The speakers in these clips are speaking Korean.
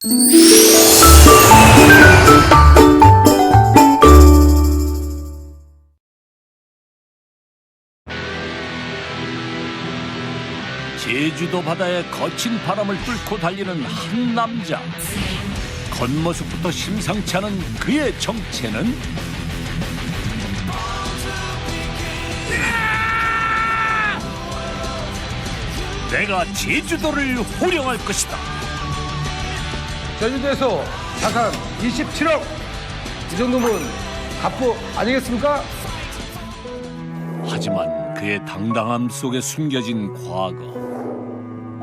제주도 바다의 거친 바람을 뚫고 달리는 한 남자. 겉모습부터 심상치 않은 그의 정체는 내가 제주도를 호령할 것이다. 제주도에서 자산 27억! 이 정도면 갑부 아니겠습니까? 하지만 그의 당당함 속에 숨겨진 과거.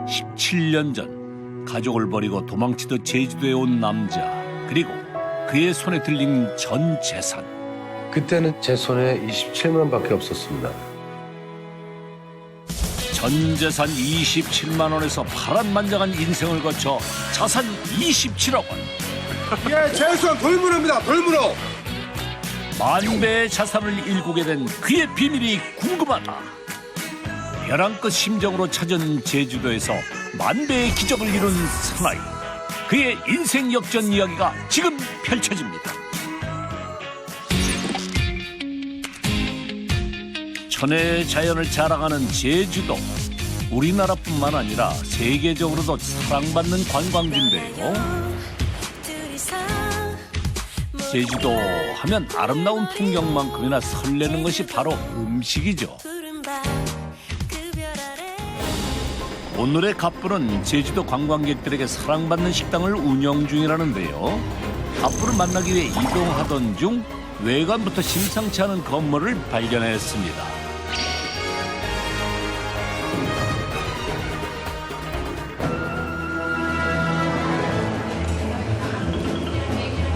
17년 전 가족을 버리고 도망치듯 제주도에 온 남자, 그리고 그의 손에 들린 전 재산. 그때는 제 손에 27만 밖에 없었습니다. 전 재산 27만 원에서 파란만장한 인생을 거쳐 자산 27억 원. 예, 재수한 돌문어입니다. 돌문어. 만배의 자산을 일구게 된 그의 비밀이 궁금하다. 벼랑 끝 심정으로 찾은 제주도에서 만배의 기적을 이룬 사나이. 그의 인생 역전 이야기가 지금 펼쳐집니다. 천혜의 자연을 자랑하는 제주도. 우리나라뿐만 아니라 세계적으로도 사랑받는 관광지인데요. 제주도 하면 아름다운 풍경만큼이나 설레는 것이 바로 음식이죠. 오늘의 갑부는 제주도 관광객들에게 사랑받는 식당을 운영 중이라는데요. 갑부를 만나기 위해 이동하던 중 외관부터 심상치 않은 건물을 발견했습니다.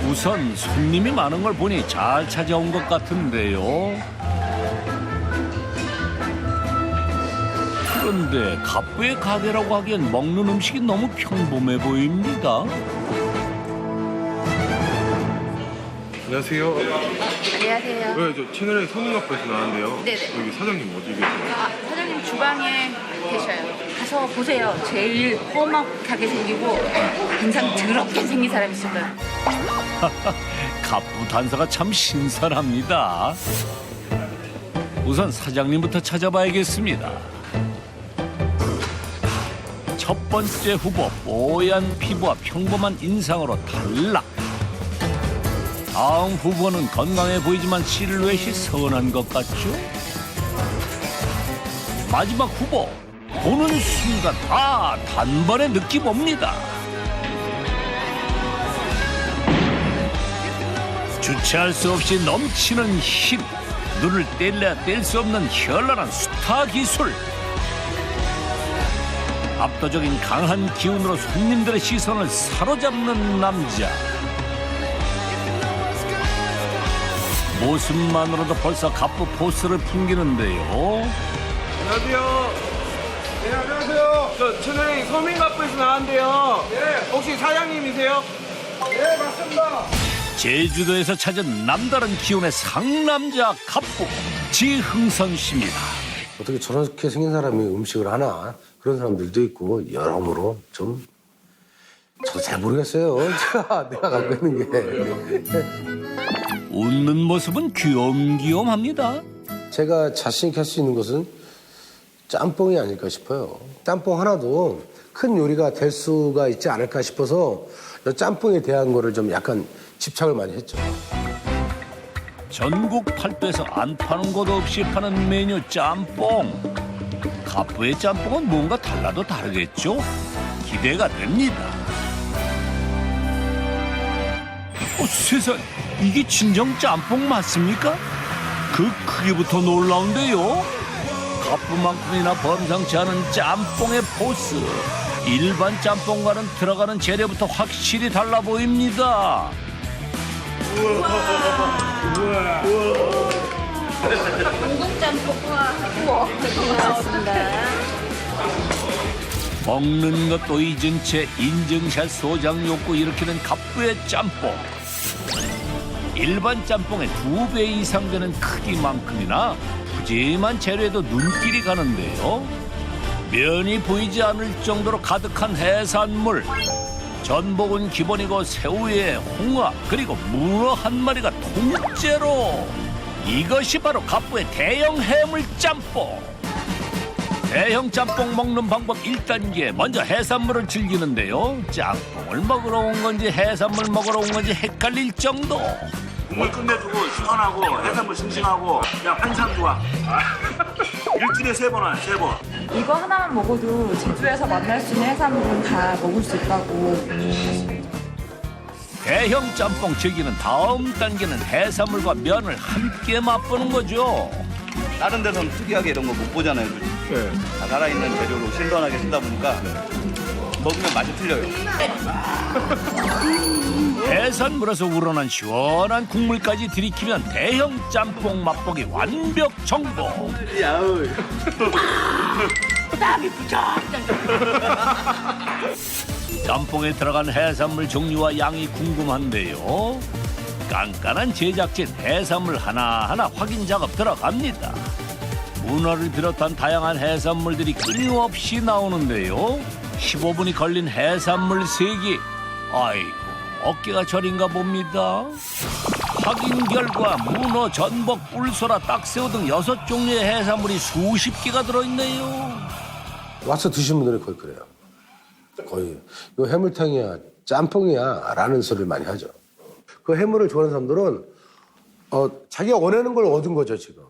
우선 손님이 많은 걸 보니 잘 찾아온 것 같은데요. 그런데 갑부의 가게라고 하기엔 먹는 음식이 너무 평범해 보입니다. 안녕하세요. 안녕하세요. 네, 저 채널에 성인갑부에서 나왔는데요. 네네. 여기 사장님 어디 계세요? 사장님 주방에 계셔요. 가서 보세요. 제일 험악하게 생기고 인상 더럽게 생긴 사람이 있을 거예요. 갑부 단서가 참 신선합니다. 우선 사장님부터 찾아봐야겠습니다. 첫 번째 후보, 뽀얀 피부와 평범한 인상으로 탈락. 다음 후보는 건강해 보이지만 실루엣이 선한 것 같죠? 마지막 후보, 보는 순간 단번에 느낌 옵니다. 주체할 수 없이 넘치는 힘, 눈을 뗄래야 뗄 수 없는 현란한 스타 기술. 압도적인 강한 기운으로 손님들의 시선을 사로잡는 남자. 모습만으로도 벌써 갑부 포스를 풍기는데요. 안녕하세요. 네, 안녕하세요. 저 채널에 서민갑부에서 나왔는데요. 네. 혹시 사장님이세요? 네, 맞습니다. 제주도에서 찾은 남다른 기운의 상남자 갑부 지흥선 씨입니다. 어떻게 저렇게 생긴 사람이 음식을 하나? 그런 사람들도 있고 여러모로 좀 저도 잘 모르겠어요. 내가 갖고 있는 게. 웃는 모습은 귀염귀염합니다. 제가 자신 있게 할 수 있는 것은 짬뽕이 아닐까 싶어요. 짬뽕 하나도 큰 요리가 될 수가 있지 않을까 싶어서 이 짬뽕에 대한 거를 좀 약간 집착을 많이 했죠. 전국 팔도에서 안 파는 곳 없이 파는 메뉴 짬뽕. 갑부의 짬뽕은 뭔가 달라도 다르겠죠? 기대가 됩니다. 세상, 이게 진정 짬뽕 맞습니까? 그 크기부터 놀라운데요. 갑부만큼이나 범상치 않은 짬뽕의 포스. 일반 짬뽕과는 들어가는 재료부터 확실히 달라 보입니다. 공동짬뽕 우와 고맙습니다. 먹는 것도 잊은 채 인증샷 소장 욕구 일으키는 갑부의 짬뽕. 일반 짬뽕의 2배 이상 되는 크기만큼이나 푸짐한 재료에도 눈길이 가는데요. 면이 보이지 않을 정도로 가득한 해산물. 전복은 기본이고 새우에 홍어 그리고 문어 한 마리가 통째로. 이것이 바로 갑부의 대형 해물 짬뽕. 대형 짬뽕 먹는 방법 1단계. 먼저 해산물을 즐기는데요. 짬뽕을 먹으러 온 건지 해산물 먹으러 온 건지 헷갈릴 정도. 국물 끝내주고 시원하고 해산물 싱싱하고 그냥 한상 좋아. 일주일에 3번 와요, 3번. 이거 하나만 먹어도 제주에서 만날 수 있는 해산물은 다 먹을 수 있다고. 대형 짬뽕 즐기는 다음 단계는 해산물과 면을 함께 맛보는 거죠. 다른 데서는 특이하게 이런 거 못 보잖아요. 다 살아있는 재료로 신선하게 쓰다 보니까 먹으면 맛이 틀려요. 해산물에서 우러난 시원한 국물까지 들이키면 대형 짬뽕 맛보기 완벽 정복. 짬뽕에 들어간 해산물 종류와 양이 궁금한데요. 깐깐한 제작진 해산물 하나하나 확인 작업 들어갑니다. 문어를 비롯한 다양한 해산물들이 끊임없이 나오는데요. 15분이 걸린 해산물 3개. 아이고, 어깨가 저린가 봅니다. 확인 결과 문어, 전복, 뿔소라, 딱새우 등 6종류의 해산물이 수십 개가 들어있네요. 와서 드시는 분들이 거의 그래요. 거의 이거 해물탕이야, 짬뽕이야 라는 소리를 많이 하죠. 그 해물을 좋아하는 사람들은 자기가 원하는 걸 얻은 거죠, 지금.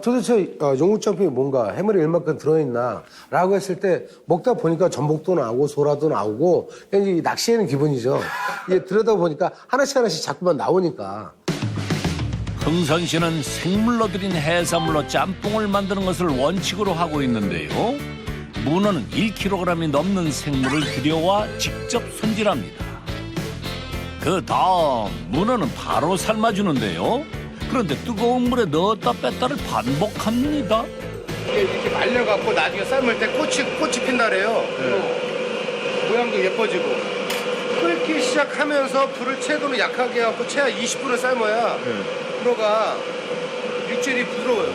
도대체 영국짬뽕이 뭔가 해물이 얼마큼 들어있나 라고 했을 때 먹다 보니까 전복도 나오고 소라도 나오고 이제 낚시에는 기본이죠. 이게 들여다보니까 하나씩 자꾸만 나오니까. 흥선 씨는 생물로 들인 해산물로 짬뽕을 만드는 것을 원칙으로 하고 있는데요. 문어는 1kg이 넘는 생물을 들여와 직접 손질합니다. 그 다음 문어는 바로 삶아주는데요. 그런데 뜨거운 물에 넣었다 뺐다를 반복합니다. 이렇게 말려갖고 나중에 삶을 때 꽃이 핀다래요. 모양도 예뻐지고. 끓기 시작하면서 불을 최대로 약하게 해갖고 최하 20분을 삶아야 문어가 육질이 부드러워요.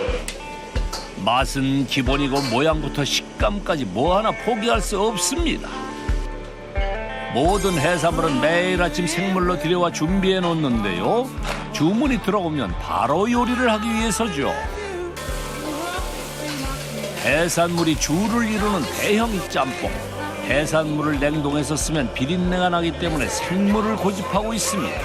맛은 기본이고 모양부터 식감까지 뭐 하나 포기할 수 없습니다. 모든 해산물은 매일 아침 생물로 들여와 준비해 놓는데요. 주문이 들어오면 바로 요리를 하기 위해서죠. 해산물이 주를 이루는 대형 짬뽕. 해산물을 냉동해서 쓰면 비린내가 나기 때문에 생물을 고집하고 있습니다.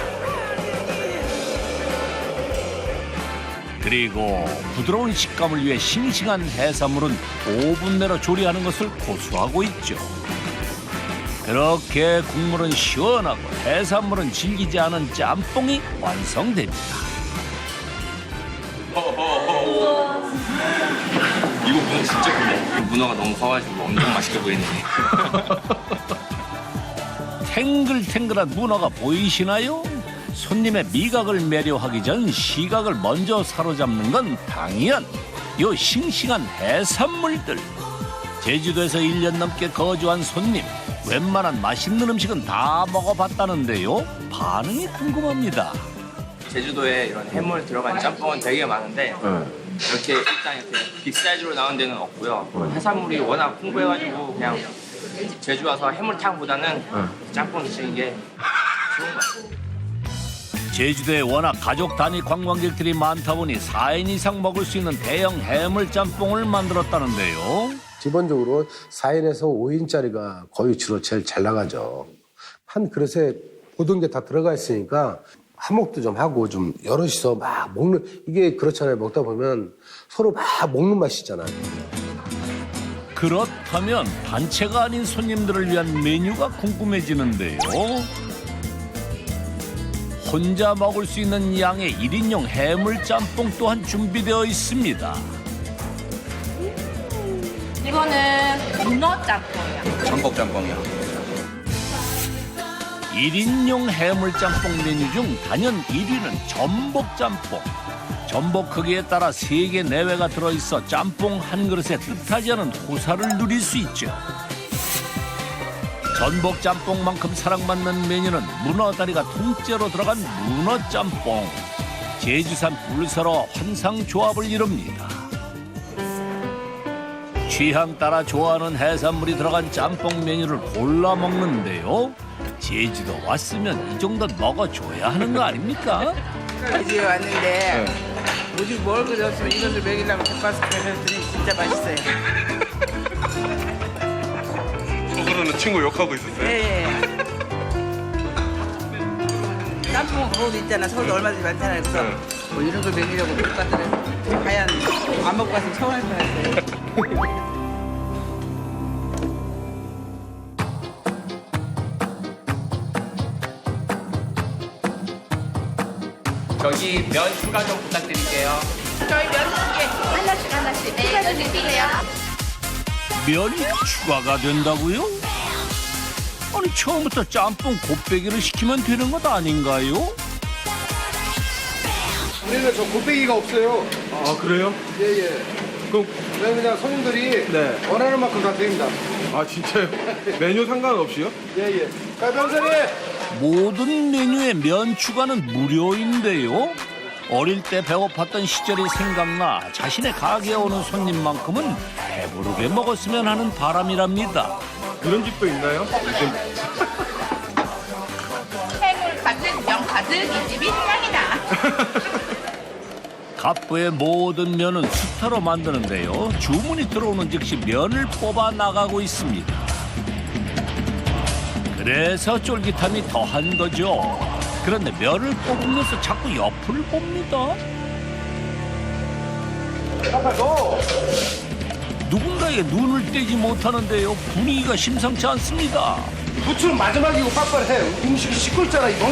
그리고 부드러운 식감을 위해 싱싱한 해산물은 5분 내로 조리하는 것을 고수하고 있죠. 그렇게 국물은 시원하고 해산물은 질기지 않은 짬뽕이 완성됩니다. 이거 문어 진짜 크네. 문어가 너무 커가지고 엄청 맛있게 보이네. 탱글탱글한 문어가 보이시나요? 손님의 미각을 매료하기 전 시각을 먼저 사로잡는 건 당연 요 싱싱한 해산물들. 제주도에서 1년 넘게 거주한 손님. 웬만한 맛있는 음식은 다 먹어봤다는데요. 반응이 궁금합니다. 제주도에 이런 해물 들어간 짬뽕은 되게 많은데 이렇게 일단 이렇게 빅사이즈로 나온 데는 없고요. 해산물이 워낙 풍부해가지고 그냥 제주 와서 해물탕보다는 짬뽕 드시는 게 좋은 것 같아요. 제주도에 워낙 가족 단위 관광객들이 많다 보니 4인 이상 먹을 수 있는 대형 해물 짬뽕을 만들었다는데요. 기본적으로 4인에서 5인짜리가 거의 주로 제일 잘 나가죠. 한 그릇에 모든 게 다 들어가 있으니까 한몫도 좀 하고 좀 여럿이서 막 먹는, 이게 그렇잖아요. 먹다 보면 서로 막 먹는 맛이 있잖아요. 그렇다면 단체가 아닌 손님들을 위한 메뉴가 궁금해지는데요. 혼자 먹을 수 있는 양의 1인용 해물 짬뽕 또한 준비되어 있습니다. 이거는 문어 짬뽕이야. 전복 짬뽕이요. 1인용 해물 짬뽕 메뉴 중 단연 1위는 전복 짬뽕. 전복 크기에 따라 3개 내외가 들어있어 짬뽕 한 그릇에 뜻하지 않은 호사를 누릴 수 있죠. 전복 짬뽕만큼 사랑받는 메뉴는 문어 다리가 통째로 들어간 문어 짬뽕. 제주산 뿔소라와 환상 조합을 이룹니다. 취향 따라 좋아하는 해산물이 들어간 짬뽕 메뉴를 골라 먹는데요. 제주도 왔으면 이 정도는 먹어줘야 하는 거 아닙니까? 이제 왔는데 뭐지 뭘 그렸으면 이것을 먹이려고 덮밥을 해줬더니 진짜 맛있어요. 속으로는 친구 욕하고 있었어요. 예. 짬뽕 거기 있잖아. 서울도 얼마든지 많잖아요. 그래서 뭐 이런 걸 먹이려고 덮밥들을 과연 안 먹고 왔으면 서운할 뻔했어요. 저기 면 추가 좀 부탁드릴게요. 저희 면 2개 하나씩 추가 좀 해주세요. 면이 추가가 된다고요? 아니 처음부터 짬뽕 곱빼기를 시키면 되는 것 아닌가요? 우리는 저 곱빼기가 없어요. 아 그래요? 예예. 그럼 그냥 손님들이 네. 원하는 만큼 다 드립니다. 아 진짜요? 메뉴 상관없이요? 예예. 변사님. 모든 메뉴에 면 추가는 무료인데요. 어릴 때 배고팠던 시절이 생각나 자신의 가게에 오는 손님만큼은 배부르게 먹었으면 하는 바람이랍니다. 그런 집도 있나요? 요즘 해물 같은 면 가득 이 집이 짱이다. 갑부의 모든 면은 수타로 만드는데요. 주문이 들어오는 즉시 면을 뽑아 나가고 있습니다. 그래서 쫄깃함이 더한 거죠. 그런데 면을 뽑으면서 자꾸 옆을 봅니다. 누군가에게 눈을 떼지 못하는데요. 분위기가 심상치 않습니다. 부추는 마지막이고 빡빡해. 음식이 시끄럽잖아 이거.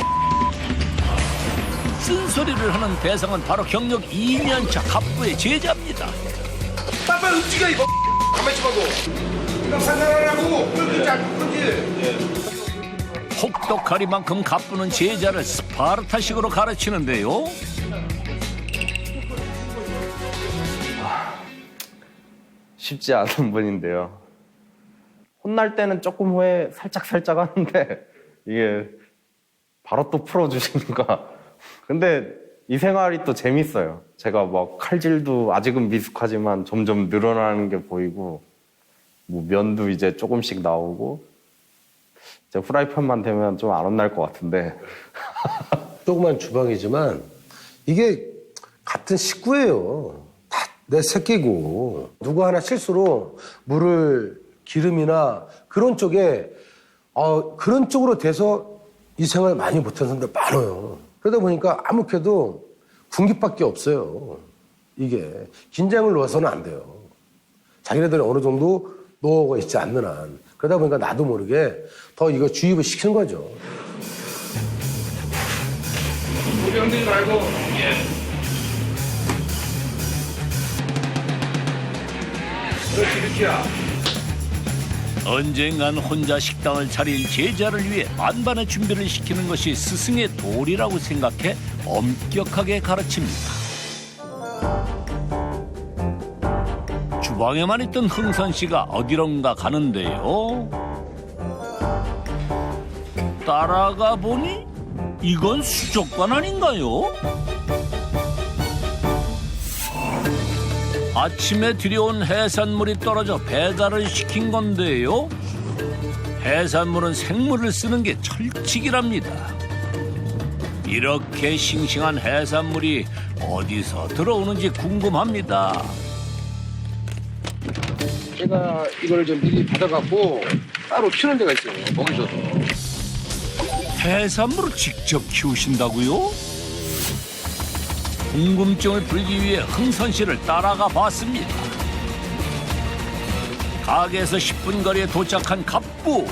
쓴소리를 하는 대상은 바로 경력 2년차 갑부의 제자입니다. 빡빡 움직여 이거. 가만히 있어봐도. 이거 상관하라고. 꿀꿀 안 꿀꿀. 혹독하리만큼 갑부는 제자를 스파르타식으로 가르치는데요. 쉽지 않은 분인데요. 혼날 때는 조금 후에 살짝 하는데 이게 바로 또 풀어주시니까. 근데 이 생활이 또 재밌어요. 제가 막 칼질도 아직은 미숙하지만 점점 늘어나는 게 보이고 뭐 면도 이제 조금씩 나오고 이제 후라이팬만 되면 좀 안 혼날 것 같은데. 조그만 주방이지만 이게 같은 식구예요. 다 내 새끼고 누구 하나 실수로 물을 기름이나 그런 쪽에 그런 쪽으로 돼서 이 생활 많이 못하는 사람들 많아요. 그러다 보니까 아무래도 군기밖에 없어요. 이게 긴장을 놓아서는 안 돼요. 자기네들이 어느 정도 노하우가 있지 않는 한. 그러다 보니까 나도 모르게 더 이거 주입을 시키는 거죠. 우리 흔들지 말고. 그렇지 그렇지야. 언젠간 혼자 식당을 차릴 제자를 위해 만반의 준비를 시키는 것이 스승의 도리라고 생각해 엄격하게 가르칩니다. 주방에만 있던 흥선 씨가 어디론가 가는데요. 따라가 보니 이건 수족관 아닌가요? 아침에 들여온 해산물이 떨어져 배달을 시킨 건데요. 해산물은 생물을 쓰는 게 철칙이랍니다. 이렇게 싱싱한 해산물이 어디서 들어오는지 궁금합니다. 제가 이걸 좀 미리 받아갖고 따로 키우는 데가 있어요. 먹으셔도. 해산물을 직접 키우신다고요? 궁금증을 풀기 위해 흥선 씨를 따라가 봤습니다. 가게에서 10분 거리에 도착한 갑부.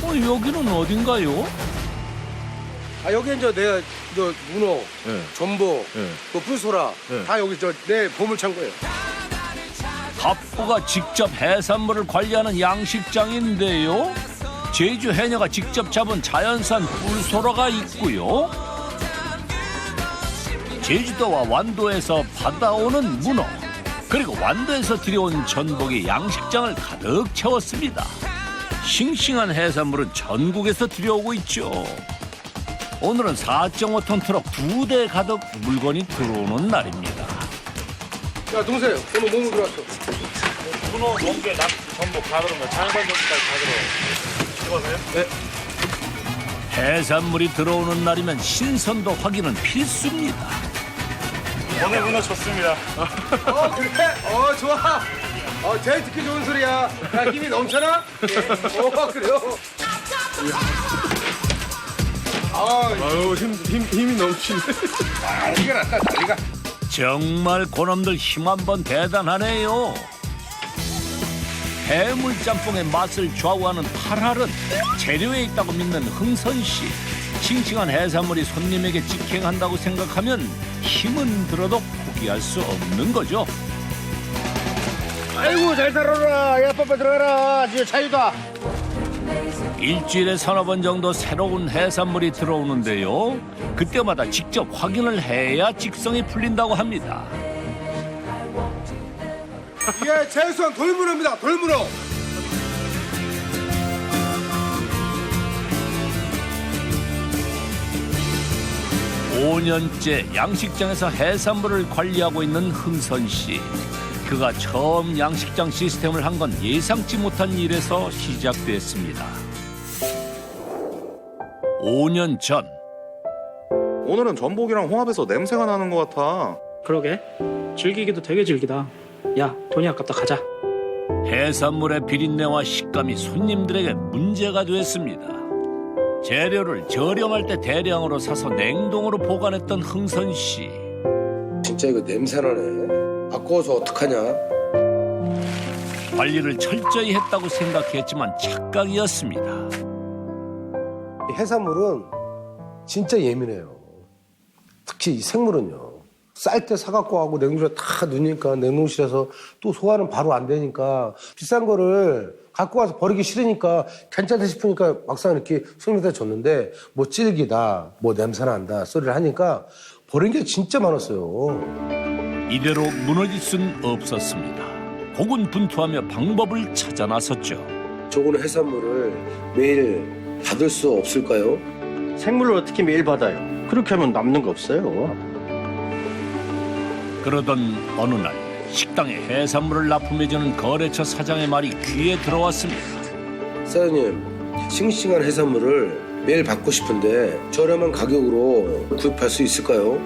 여기는 어딘가요? 여기 이제 내가 문어, 전복, 그 풀소라 다 여기 내 보물창고예요. 갑부가 직접 해산물을 관리하는 양식장인데요. 제주 해녀가 직접 잡은 자연산 뿔소라가 있고요. 제주도와 완도에서 받아오는 문어, 그리고 완도에서 들여온 전복이 양식장을 가득 채웠습니다. 싱싱한 해산물은 전국에서 들여오고 있죠. 오늘은 4.5톤 트럭 2대 가득 물건이 들어오는 날입니다. 야, 동생, 오늘 뭐뭐 들어왔어? 문어, 멍게, 낙지, 전복 다 들어오면 장관전까지 다 들어요. 네. 해산물이 들어오는 날이면 신선도 확인은 필수입니다. 오늘 문어 좋습니다. 그래? 좋아. 제일 듣기 좋은 소리야. 야, 힘이 넘쳐나? 그래요? 아유, 힘이 넘치네. 난리가 났다, 난리가. 정말 고놈들 힘 한번 대단하네요. 해물 짬뽕의 맛을 좌우하는 팔알은 재료에 있다고 믿는 흥선 씨. 싱싱한 해산물이 손님에게 직행한다고 생각하면 힘은 들어도 포기할 수 없는 거죠. 아이고, 잘 살아라. 야, 빨리 들어가라. 이제 자유다. 일주일에 서너 번 정도 새로운 해산물이 들어오는데요. 그때마다 직접 확인을 해야 직성이 풀린다고 합니다. 예, 최소한 돌문어입니다. 돌문어. (5년째) 양식장에서 해산물을 관리하고 있는 흥선 씨. 그가 처음 양식장 시스템을 한 건 예상치 못한 일에서 시작됐습니다. 5년 전 오늘은 전복이랑 홍합에서 냄새가 나는 것 같아. 그러게. 즐기기도 되게 즐기다. 야, 돈이 아깝다. 가자. 해산물의 비린내와 식감이 손님들에게 문제가 됐습니다. 재료를 저렴할 때 대량으로 사서 냉동으로 보관했던 흥선 씨. 진짜 이거 냄새나네. 바꿔서 어떡하냐? 관리를 철저히 했다고 생각했지만 착각이었습니다. 해산물은 진짜 예민해요. 특히 이 생물은요. 쌀 때 사갖고 하고 냉동실에 다 넣으니까 냉동실에서 또 소화는 바로 안 되니까 비싼 거를 갖고 와서 버리기 싫으니까 괜찮다 싶으니까 막상 이렇게 손님한테 줬는데 뭐 질기다, 뭐 냄새난다 소리를 하니까 버린 게 진짜 많았어요. 이대로 무너질 순 없었습니다. 고군분투하며 방법을 찾아 나섰죠. 저거는 해산물을 매일 받을 수 없을까요? 생물을 어떻게 매일 받아요? 그렇게 하면 남는 거 없어요. 그러던 어느 날 식당에 해산물을 납품해주는 거래처 사장의 말이 귀에 들어왔습니다. 사장님, 싱싱한 해산물을 매일 받고 싶은데 저렴한 가격으로 구입할 수 있을까요?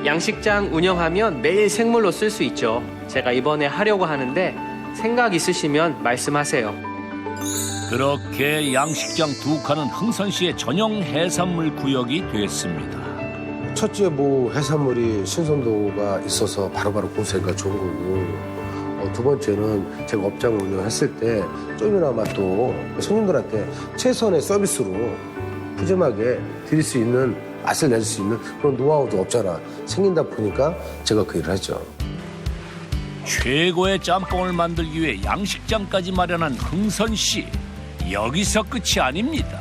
양식장 운영하면 매일 생물로 쓸 수 있죠. 제가 이번에 하려고 하는데 생각 있으시면 말씀하세요. 그렇게 양식장 2칸은 흥선 씨의 전용 해산물 구역이 됐습니다. 첫째 뭐 해산물이 신선도가 있어서 바로바로 공수하기가 좋은 거고 두 번째는 제가 업장을 운영했을 때 좀이나마 또 손님들한테 최선의 서비스로 푸짐하게 드릴 수 있는 맛을 낼 수 있는 그런 노하우도 없잖아 생긴다 보니까 제가 그 일을 하죠. 최고의 짬뽕을 만들기 위해 양식장까지 마련한 흥선 씨. 여기서 끝이 아닙니다.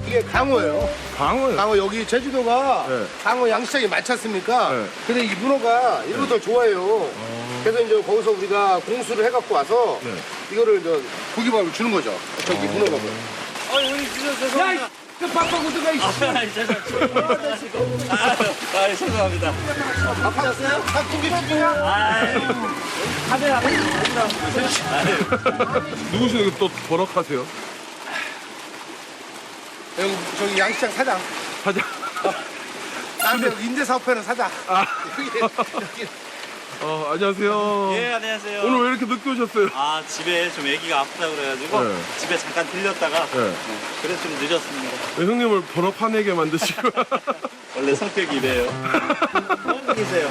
이게 강어예요. 강어요? 강어 여기 제주도가 네. 강어 양식장이 많지 않습니까? 네. 근데 이 문어가 이런 거 더 좋아해요. 그래서 이제 거기서 우리가 공수를 해갖고 와서 이거를 이제 고기밥을 주는 거죠. 저기 문어밥을. 형님 진짜 죄송합니다. 야, 그 밥하고 들어가 죄송합니다. 아팠어요? 닭고기 죽이냐? 카메라. 누구시는 또 버럭하세요? 여기 저기 양식장 사장. 사장. 나한테 임대사업회는 사장. 여기. 안녕하세요. 예, 안녕하세요. 오늘 왜 이렇게 늦게 오셨어요? 아, 집에 좀 아기가 아프다 그래가지고 네. 집에 잠깐 들렸다가 그래서 좀 늦었습니다. 왜 형님을 버럭 화내게 만드시고? 원래 성격이 이래요. 계세요.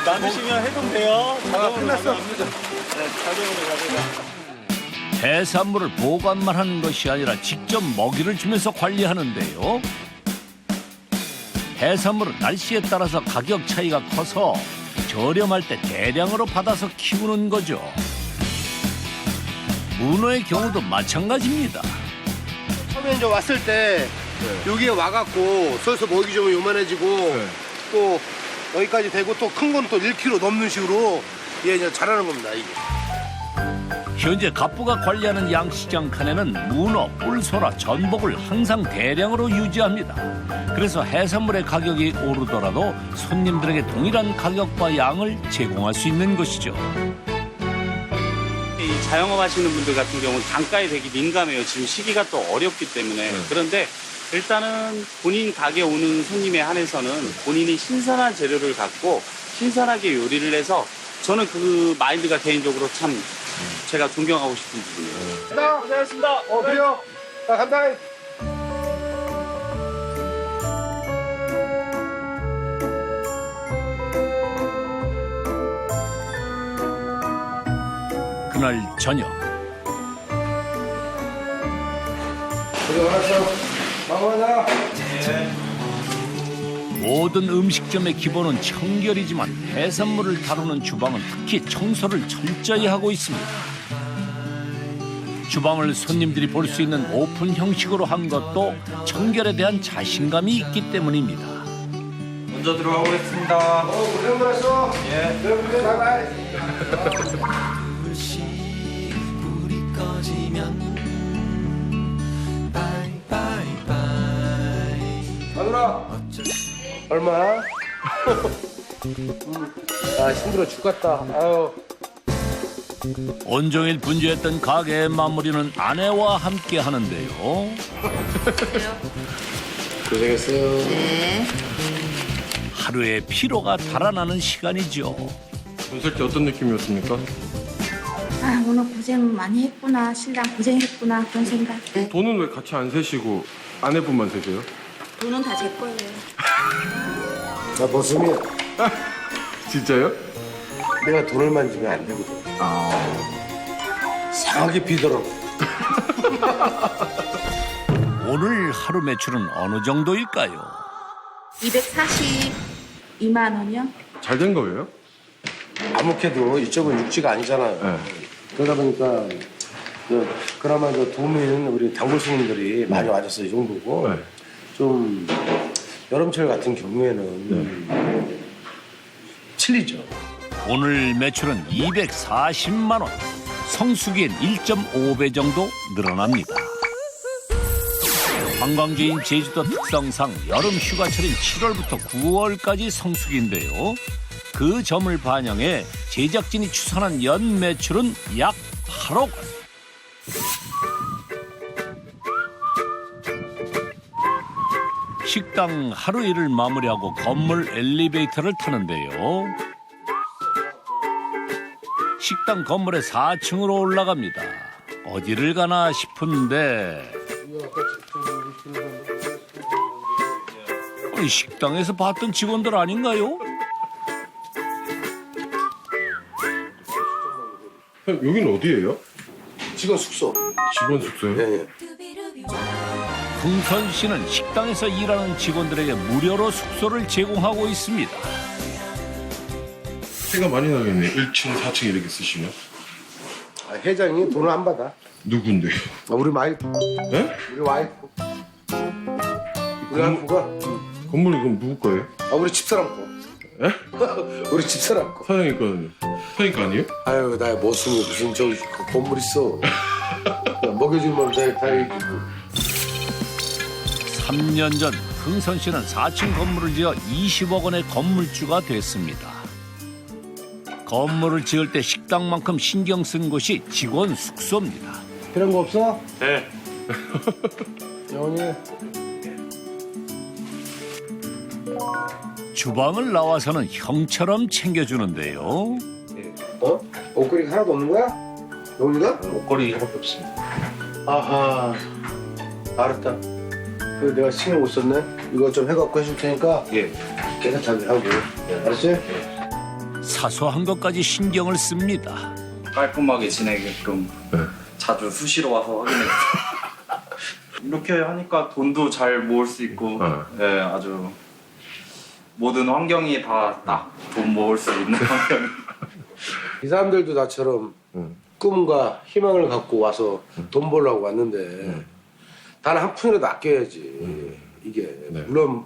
놔두시면 해동돼요. 자동으로 끝났어. 가져갑니다. 네, 자동으로 가져가. 해산물을 보관만 하는 것이 아니라 직접 먹이를 주면서 관리하는데요. 해산물은 날씨에 따라서 가격 차이가 커서 저렴할 때 대량으로 받아서 키우는 거죠. 문어의 경우도 마찬가지입니다. 처음에 이제 왔을 때 여기에 와갖고 서서 먹이 좀 요만해지고 또 여기까지 되고 또 큰 거는 또 1kg 넘는 식으로 얘 이제 자라는 겁니다. 이게. 현재 갑부가 관리하는 양식장 칸에는 문어, 뿔소라, 전복을 항상 대량으로 유지합니다. 그래서 해산물의 가격이 오르더라도 손님들에게 동일한 가격과 양을 제공할 수 있는 것이죠. 이 자영업 하시는 분들 같은 경우는 단가에 되게 민감해요. 지금 시기가 또 어렵기 때문에. 그런데 일단은 본인 가게 오는 손님에 한해서는 본인이 신선한 재료를 갖고 신선하게 요리를 해서 저는 그 마인드가 개인적으로 참 제가 존경하고 싶은 부분이에요. 고생하셨습니다. 그래요. 자, 간다. 그날 저녁 고생하셨어. 마무리하자. 모든 음식점의 기본은 청결이지만 해산물을 다루는 주방은 특히 청소를 철저히 하고 있습니다. 주방을 손님들이 볼 수 있는 오픈 형식으로 한 것도 청결에 대한 자신감이 있기 때문입니다. 먼저 들어가 보겠습니다. 고생 많았어. 예. 고생 바이바이. 마누라 얼마? 아 힘들어 죽겠다. 아유. 온종일 분주했던 가게의 마무리는 아내와 함께 하는데요. 고생했어요. 네. 하루의 피로가 달아나는 시간이죠. 눈살 때 어떤 느낌이었습니까? 아, 오늘 고생 많이 했구나. 신랑 고생했구나. 그런 생각. 돈은 왜 같이 안 세시고 아내분만 세세요? 돈은 다 제 거예요. 나 머슴이야. 진짜요? 내가 돈을 만지면 안 되거든. 상하게 비더라고. 오늘 하루 매출은 어느 정도일까요? 242만 원이요? 잘 된 거예요? 아무래도 이쪽은 육지가 아니잖아요. 네. 그러다 보니까 그나마 도민 우리 단골 손님들이 많이 와줬어요. 이 정도고 네. 좀 여름철 같은 경우에는 틀리죠. 오늘 매출은 240만 원. 성수기엔 1.5배 정도 늘어납니다. 관광지인 제주도 특성상 여름 휴가철인 7월부터 9월까지 성수기인데요. 그 점을 반영해 제작진이 추산한 연 매출은 약 8억 원. 식당 하루 일을 마무리하고 건물 엘리베이터를 타는데요. 식당 건물의 4층으로 올라갑니다. 어디를 가나 싶은데 아니, 식당에서 봤던 직원들 아닌가요? 여기는 어디예요? 직원 숙소. 직원 숙소요? 네. 흥선 씨는 식당에서 일하는 직원들에게 무료로 숙소를 제공하고 있습니다. 세가 많이 나겠네. 1층, 4층 이렇게 쓰시면. 회장이 돈을 안 받아. 누군데요? 우리 와이프. 네? 우리 와이프. 우리 와이프가. 건물이 그럼 누구 거예요? 우리 집사람 거. 예? 우리 집사람 거. 사장님 거는요? 사장님 거 아니에요? 아유, 나의 모습이 무슨 저기 건물 있어. 먹여주면 다 해주고. 3년 전 흥선 씨는 4층 건물을 지어 20억 원의 건물주가 됐습니다. 건물을 지을 때 식당만큼 신경 쓴 곳이 직원 숙소입니다. 필요한 거 없어? 네. 영훈이. 주방을 나와서는 형처럼 챙겨주는데요. 옷걸이가 하나도 없는 거야? 영훈이가? 목걸이 하나도 없습니다. 아하. 알았다. 그 내가 신경 못 썼네. 이거 좀 해갖고 해줄 테니까. 예. 깨끗하게 하고. 알았지? 사소한 것까지 신경을 씁니다. 깔끔하게 지내게끔 자주 수시로 와서 확인해. 이렇게 하니까 돈도 잘 모을 수 있고, 예, 아주 모든 환경이 다 딱 돈 모을 수 있는 환경. 이 사람들도 나처럼 꿈과 희망을 갖고 와서 돈 벌려고 왔는데 단 한 푼이라도 아껴야지. 이게 물론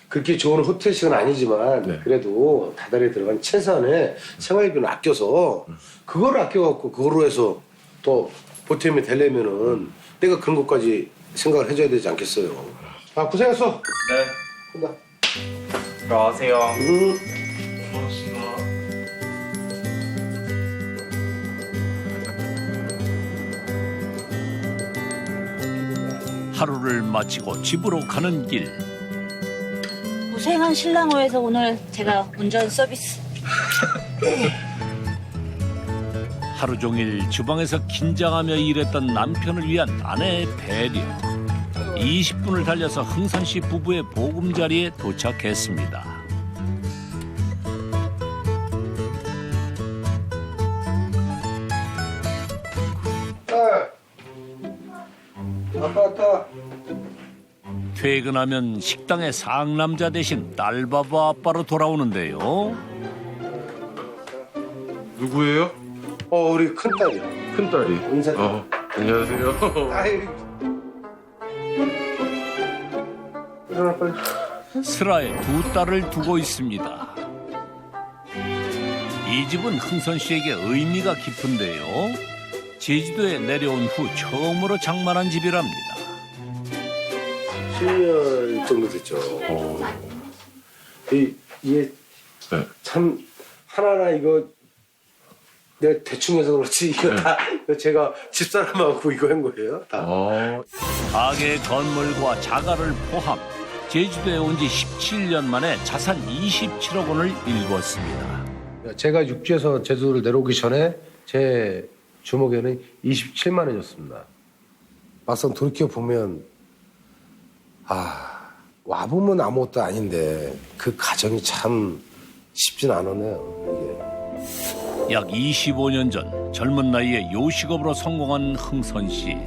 그렇게 좋은 호텔식은 아니지만 그래도 다달에 들어간 최소한의 생활비는 아껴서 그걸 아껴갖고 그거로 해서 더 보탬이 되려면은 내가 그런 것까지 생각을 해줘야 되지 않겠어요. 아, 고생했어. 네. 간다. 들어가세요. 하루를 마치고 집으로 가는 길. 고생한 신랑을 위해서 오늘 제가 운전 서비스. 하루 종일 주방에서 긴장하며 일했던 남편을 위한 아내의 배려. 20분을 달려서 흥선씨 부부의 보금자리에 도착했습니다. 아빠 왔다. 퇴근하면 식당의 상남자 대신 딸바보 아빠로 돌아오는데요. 누구예요? 우리 큰딸이요. 큰딸이. 인사. 안녕하세요. 아이. 일어나 빨리. 슬하에 두 딸을 두고 있습니다. 이 집은 흥선 씨에게 의미가 깊은데요. 제주도에 내려온 후 처음으로 장만한 집이랍니다. 10년 정도 됐죠. 이게 참 하나하나 이거 내가 대충 해서 그렇지 이거 다 이거 제가 집사람하고 이거 한 거예요. 다. 가게 건물과 자가를 포함 제주도에 온 지 17년 만에 자산 27억 원을 일궜습니다. 제가 육지에서 제주도를 내려오기 전에 제 주목에는 27만 원이었습니다. 막상 돌이켜 보면 와보면 아무것도 아닌데 그 가정이 참 쉽진 않았네요. 이게. 약 25년 전 젊은 나이에 요식업으로 성공한 흥선 씨.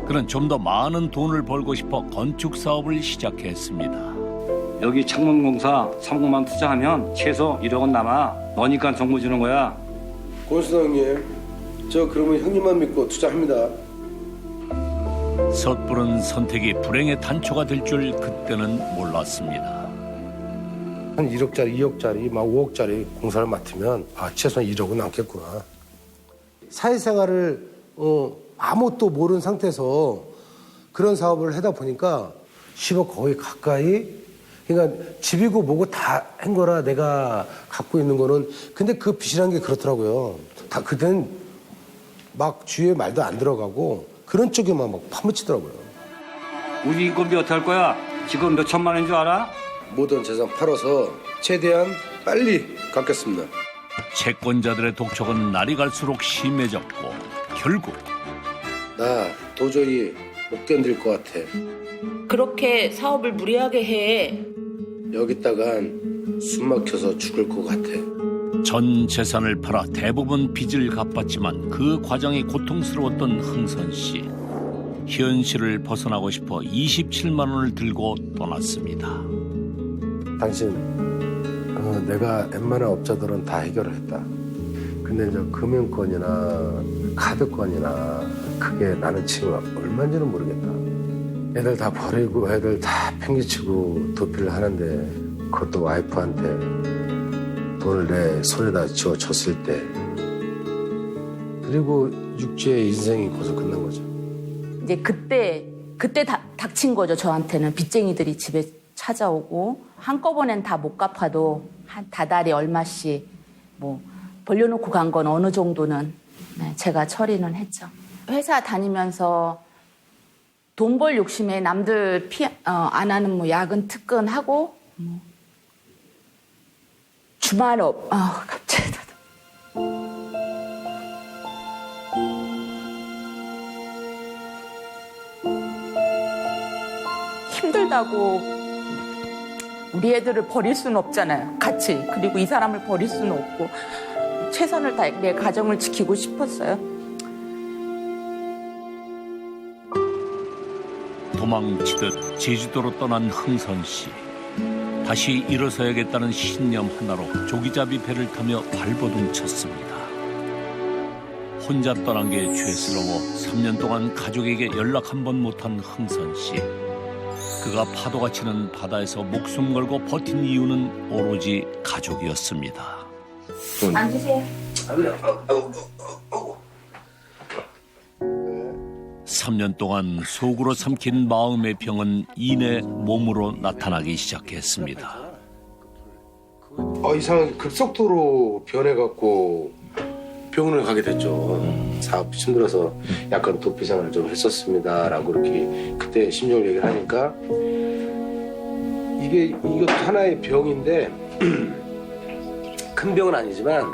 그는 좀 더 많은 돈을 벌고 싶어 건축 사업을 시작했습니다. 여기 창문공사 3억만 투자하면 최소 1억 원 남아. 너니까 정보 주는 거야. 고수장님, 저 그러면 형님만 믿고 투자합니다. 섣부른 선택이 불행의 단초가 될 줄 그때는 몰랐습니다. 한 1억짜리, 2억짜리, 막 5억짜리 공사를 맡으면 최소한 1억은 남겠구나. 사회생활을 아무것도 모르는 상태에서 그런 사업을 하다 보니까 10억 거의 가까이. 그러니까 집이고 뭐고 다 한 거라 내가 갖고 있는 거는. 근데 그 빚이라는 게 그렇더라고요. 다 그땐 막 주위에 말도 안 들어가고 그런 쪽에만 막 파묻히더라고요. 우리 인건비 어떻게 할 거야? 지금 몇 천만 원인 줄 알아? 모든 재산 팔아서 최대한 빨리 갚겠습니다. 채권자들의 독촉은 날이 갈수록 심해졌고 결국 나 도저히 못 견딜 것 같아. 그렇게 사업을 무리하게 해. 여기다간 숨 막혀서 죽을 것 같아. 전 재산을 팔아 대부분 빚을 갚았지만 그 과정이 고통스러웠던 흥선 씨. 현실을 벗어나고 싶어 27만 원을 들고 떠났습니다. 당신, 내가 웬만한 업자들은 다 해결을 했다. 근데 이제 금융권이나 카드권이나 그게 나는 지금 얼마인지는 모르겠다. 애들 다 버리고 애들 다 팽개치고 도피를 하는데 그것도 와이프한테 돈을 내 손에다 쥐어줬을 때 그리고 육지의 인생이 거기서 끝난 거죠. 이제 그때 닥친 거죠. 저한테는 빚쟁이들이 집에 찾아오고 한꺼번엔 다 못 갚아도 한 다달이 얼마씩 뭐 벌려놓고 간 건 어느 정도는 제가 처리는 했죠. 회사 다니면서 돈 벌 욕심에 남들 안 하는 뭐 야근 특근하고 주말 갑자기 힘들다고 우리 애들을 버릴 수는 없잖아요. 같이. 그리고 이 사람을 버릴 수는 없고 최선을 다해 내 가정을 지키고 싶었어요. 도망치듯 제주도로 떠난 흥선 씨. 다시 일어서야겠다는 신념 하나로 조기잡이 배를 타며 발버둥 쳤습니다. 혼자 떠난 게 죄스러워 3년 동안 가족에게 연락 한 번 못한 흥선 씨. 그가 파도가 치는 바다에서 목숨 걸고 버틴 이유는 오로지 가족이었습니다. 앉으세요. 3년 동안 속으로 삼킨 마음의 병은 이내 몸으로 나타나기 시작했습니다. 이상하게 급속도로 변해갖고 병원을 가게 됐죠. 사업 힘들어서 약간 도피 생활을 좀 했었습니다라고 이렇게 그때 심정을 얘기를 하니까 이것도 하나의 병인데 큰 병은 아니지만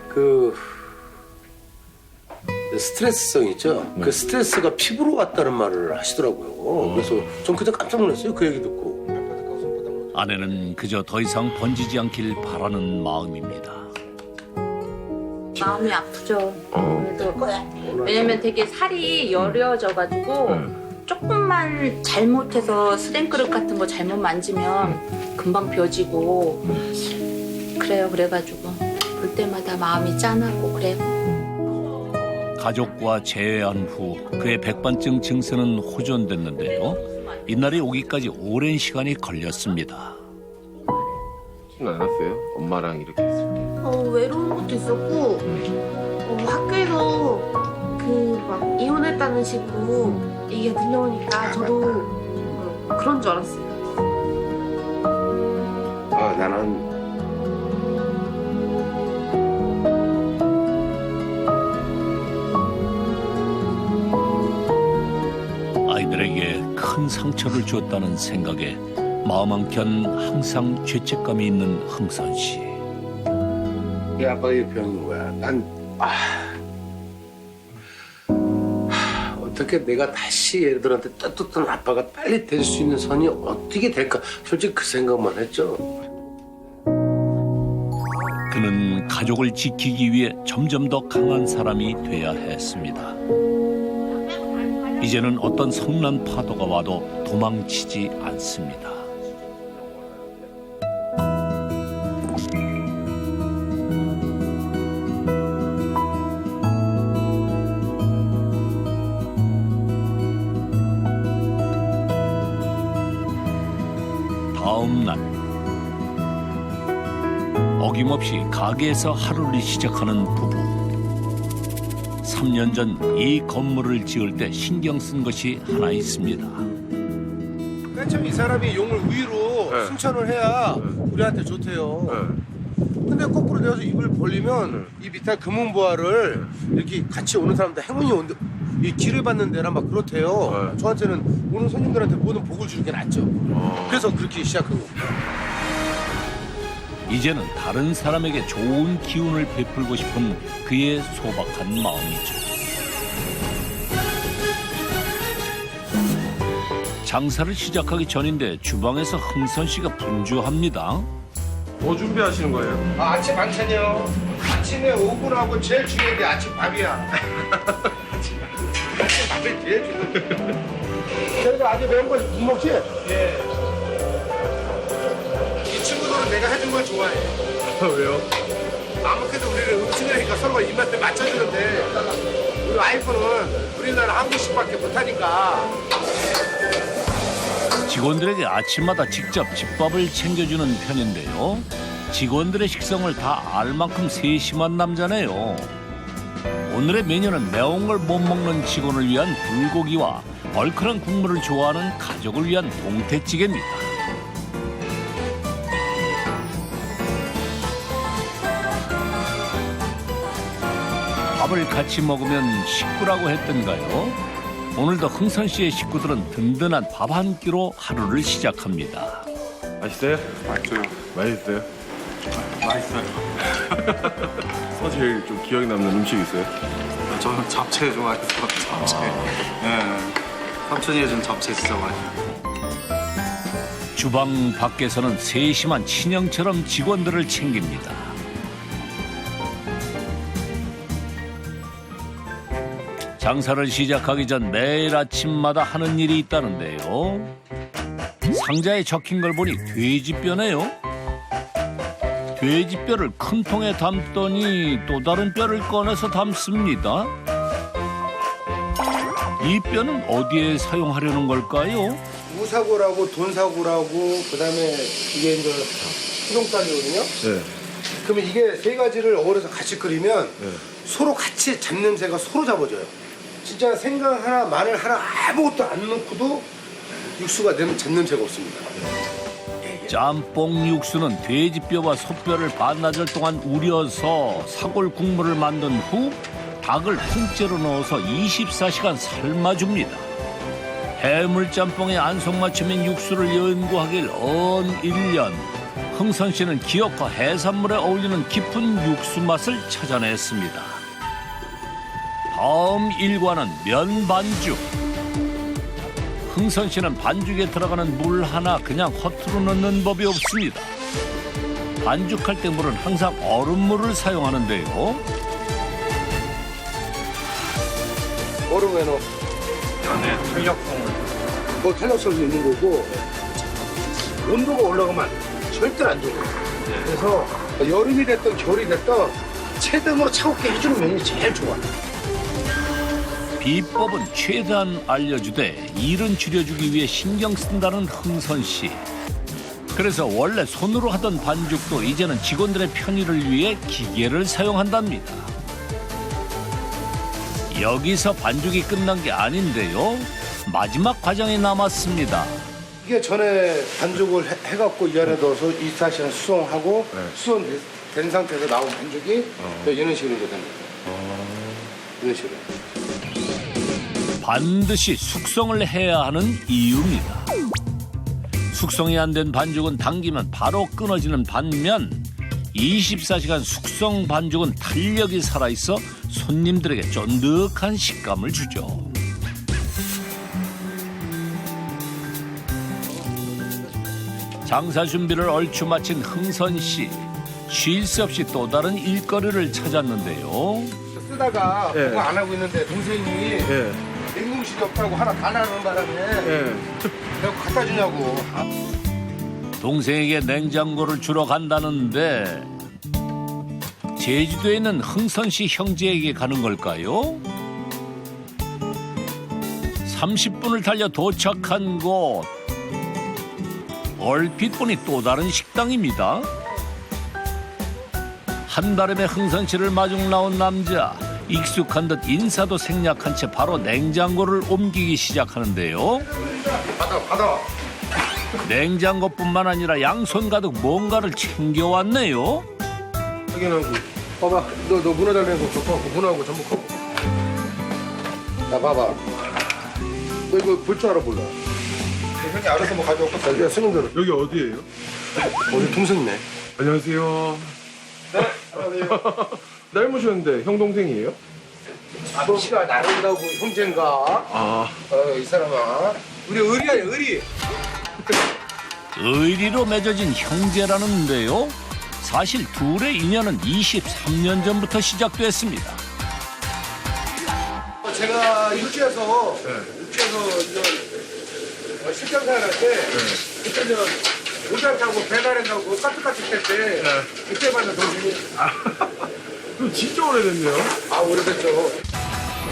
그 스트레스성 있죠. 그 스트레스가 피부로 왔다는 말을 하시더라고요. 그래서 전 그때 깜짝 놀랐어요. 그 얘기 듣고. 아내는 그저 더 이상 번지지 않길 바라는 마음입니다. 마음이 아프죠. 그래도 왜냐면 되게 살이 여려져가지고 조금만 잘못해서 스랭 그릇 같은 거 잘못 만지면 금방 벼지고 그래요. 그래가지고 볼 때마다 마음이 짠하고 그래요. 가족과 재회한 후 그의 백반증 증세는 호전됐는데요. 이날이 오기까지 오랜 시간이 걸렸습니다. 안 왔어요? 엄마랑 이렇게 했을 때. 외로운 것도 있었고 학교에서 그 막 이혼했다는 식으로 얘기가 들려오니까 저도 그런 줄 알았어요. 나는 아이들에게 큰 상처를 주었다는 생각에 마음 한켠 항상 죄책감이 있는 흥선 씨. 내 아빠의 병인 거야. 어떻게 내가 다시 얘들한테 떳떳한 아빠가 빨리 될 수 있는 선이 어떻게 될까? 솔직히 그 생각만 했죠. 그는 가족을 지키기 위해 점점 더 강한 사람이 돼야 했습니다. 이제는 어떤 성난 파도가 와도 도망치지 않습니다. 다음 날 어김없이 가게에서 하루를 시작하는 부부. 3년 전 이 건물을 지을 때 신경 쓴 것이 하나 있습니다. 맨 처음 이 사람이 용을 위로 승천을 해야 우리한테 좋대요. 근데 거꾸로 되어서 입을 벌리면 이 밑에 금은보화를 이렇게 같이 오는 사람들 행운이 온데 이 길을 받는 데라 막 그렇대요. 저한테는 오는 손님들한테 모든 복을 주는 게 낫죠. 그래서 그렇게 시작한 겁니다. 이제는 다른 사람에게 좋은 기운을 베풀고 싶은 그의 소박한 마음이죠. 장사를 시작하기 전인데 주방에서 흥선 씨가 분주합니다. 뭐 준비하시는 거예요? 아침 반찬이요. 아침에 5분하고 제일 중요한 게 아침 밥이야. 아침 밥이 제일 중요해. 그래서 아주 매운 거 못 먹지? 예. 이 친구들은 내가 해준 걸 좋아해. 왜요? 아무래도 우리는 음식이니까 서로가 입맛에 맞춰주는데 우리 와이프는 우리나라 한국식밖에 못하니까. 직원들에게 아침마다 직접 집밥을 챙겨주는 편인데요. 직원들의 식성을 다 알 만큼 세심한 남자네요. 오늘의 메뉴는 매운 걸 못 먹는 직원을 위한 불고기와 얼큰한 국물을 좋아하는 가족을 위한 동태찌개입니다. 밥을 같이 먹으면 식구라고 했던가요? 오늘도 흥선 씨의 식구들은 든든한 밥 한 끼로 하루를 시작합니다. 맛있어요? 맛있어요. 맛있어요? 맛있어요. 제일 좀 기억에 남는 음식 있어요? 저는 잡채 좋아해서 잡채. 삼촌이 해준 잡채 진짜 맛있어요. 주방 밖에서는 세심한 친형처럼 직원들을 챙깁니다. 장사를 시작하기 전 매일 아침마다 하는 일이 있다는데요. 상자에 적힌 걸 보니 돼지뼈네요. 돼지뼈를 큰 통에 담더니 또 다른 뼈를 꺼내서 담습니다. 이 뼈는 어디에 사용하려는 걸까요? 무사고라고 돈사고라고 그다음에 이게 이제 수동딸이거든요. 네. 그러면 이게 세 가지를 어울려서 같이 끓이면 서로 같이 잡냄새가 서로 잡아져요. 진짜 생강 하나, 마늘 하나 아무것도 안 넣고도 육수가 되면 잡냄새가 없습니다. 짬뽕 육수는 돼지뼈와 소뼈를 반나절 동안 우려서 사골 국물을 만든 후 닭을 통째로 넣어서 24시간 삶아줍니다. 해물짬뽕에 안성맞춤인 육수를 연구하길 언 1년. 흥선 씨는 기억과 해산물에 어울리는 깊은 육수 맛을 찾아냈습니다. 다음 일과는 면 반죽. 흥선 씨는 반죽에 들어가는 물 하나 그냥 허투루 넣는 법이 없습니다. 반죽할 때 물은 항상 얼음물을 사용하는데요. 얼음 왜 넣어? 안에 탄력성을. 뭐 탄력성이 있는 거고 온도가 올라가면 절대 안 좋아요. 그래서 여름이 됐든 겨울이 됐든 체등으로 차갑게 해주는 면이 제일 좋아. 비법은 최대한 알려주되 일은 줄여주기 위해 신경 쓴다는 흥선 씨. 그래서 원래 손으로 하던 반죽도 이제는 직원들의 편의를 위해 기계를 사용한답니다. 여기서 반죽이 끝난 게 아닌데요. 마지막 과정이 남았습니다. 이게 전에 반죽을 해갖고 이 안에 넣어서 24시간 수성하고 수성된 상태에서 나온 반죽이 이런 식으로 이제 됩니다. 이런 식으로. 반드시 숙성을 해야 하는 이유입니다. 숙성이 안 된 반죽은 당기면 바로 끊어지는 반면 24시간 숙성 반죽은 탄력이 살아있어 손님들에게 쫀득한 식감을 주죠. 장사 준비를 얼추 마친 흥선 씨. 쉴 새 없이 또 다른 일거리를 찾았는데요. 쓰다가 그거 안 하고 있는데 동생이 냉동실이 없다고 하나 달라는 바람에 내가 갖다 주냐고. 동생에게 냉장고를 주러 간다는데 제주도에 있는 흥선 씨 형제에게 가는 걸까요? 30분을 달려 도착한 곳. 얼핏 보니 또 다른 식당입니다. 한달음에 흥선 씨를 마중 나온 남자. 익숙한 듯 인사도 생략한 채 바로 냉장고를 옮기기 시작하는데요. 받아. 냉장고뿐만 아니라 양손 가득 뭔가를 챙겨왔네요. 확인하고. 봐봐, 너 문어 달라는 거 접하고 문어하고 전복하고. 야, 봐봐. 너 이거 볼 줄 알아 몰라? 형이 알아서 뭐 가져올까? 야, 스님들. 여기 어디예요? 우리 동생네. 안녕하세요. 네, 안녕하세요. 닮으셨는데 형 동생이에요? 아버지가 나른다고 형제인가? 이 사람아. 우리 의리야, 의리. 의리로 맺어진 형제라는데요. 사실 둘의 인연은 23년 전부터 시작됐습니다. 제가 육지에서 실장 생활할 때 그때 모자 타고 배달한다고 카트카트 때 그때 만난 동생이. 그럼 진짜 오래됐네요. 오래됐죠.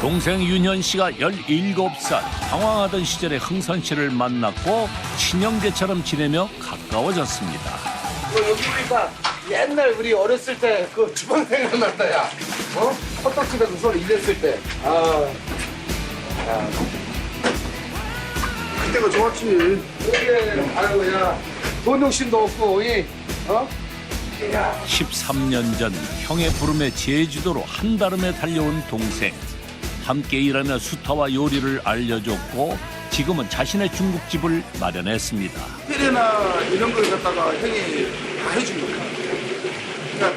동생 윤현 씨가 17살 방황하던 시절에 흥선 씨를 만났고 친형제처럼 지내며 가까워졌습니다. 여기 보니까 옛날 우리 어렸을 때 그 주방 생각난다, 야. 헛떡지가 서로 일했을 때. 그때가 좋았지. 그게 아유, 야. 돈 욕심도 없고, 13년 전 형의 부름에 제주도로 한달음에 달려온 동생. 함께 일하며 수타와 요리를 알려줬고 지금은 자신의 중국집을 마련했습니다. 테레나 이런 걸 갖다가 형이 다 해준 거야. 그러니까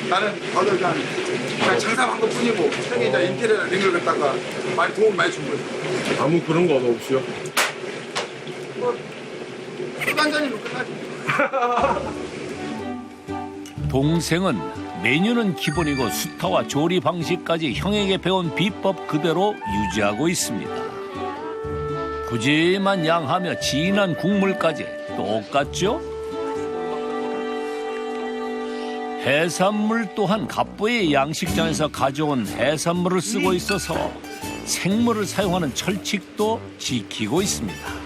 나는 거들 그냥 장사한 것 뿐이고 형이 이제 인테리어나 이런 걸 갖다가 많이 도움 많이 준 거야. 아무 그런 거 없이요? 술 한 잔이면 끝나지. 동생은 메뉴는 기본이고 수타와 조리 방식까지 형에게 배운 비법 그대로 유지하고 있습니다. 푸짐한 양하며 진한 국물까지 똑같죠? 해산물 또한 갑부의 양식장에서 가져온 해산물을 쓰고 있어서 생물을 사용하는 철칙도 지키고 있습니다.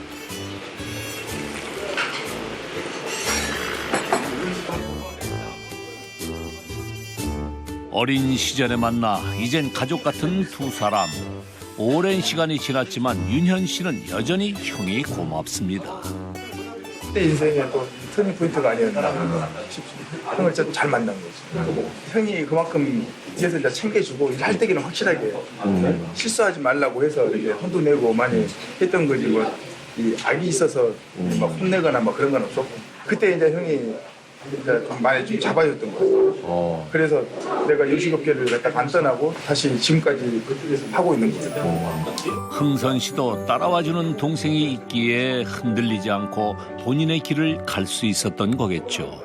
어린 시절에 만나 이젠 가족 같은 두 사람. 오랜 시간이 지났지만 윤현 씨는 여전히 형이 고맙습니다. 그때 인생에 또 터닝 포인트가 아니었나 싶습니다. 형을 진짜 잘 만난 거지. 형이 그만큼 뒤에서 이제 챙겨주고 일할 때기는 확실하게 실수하지 말라고 해서 이렇게 혼도 내고 많이 했던 거지. 뭐 이 악이 있어서 막 혼내거나 막 그런 건 없었고. 그때 이제 형이 이제 좀 많이 좀 잡아줬던 거예요. 그래서 내가 요식업계를 갖다 안 떠나고 다시 지금까지 하고 있는 거예요. 흥선 씨도 따라와주는 동생이 있기에 흔들리지 않고 본인의 길을 갈 수 있었던 거겠죠.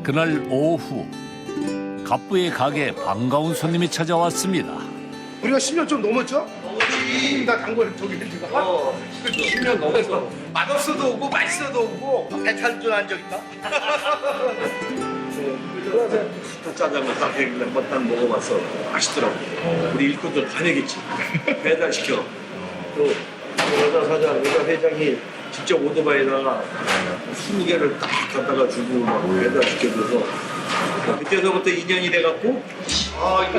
그날 오후 갑부의 가게에 반가운 손님이 찾아왔습니다. 우리가 10년 좀 넘었죠? 나 단골 저기 내가 10년 넘어서 맛없어도 오고 맛있어도 오고 배탈도 한 적 있다? 짜장면 딱 해길래 한번 딱 먹어봤어. 맛있더라고. 우리 일꾼들 다 내겠지. 배달시켜. 또 여자 사장, 여자 회장이 직접 오토바이에다가 20개를 딱 갖다가 주고 막 배달시켜줘서 그때서부터 인연이 돼갖고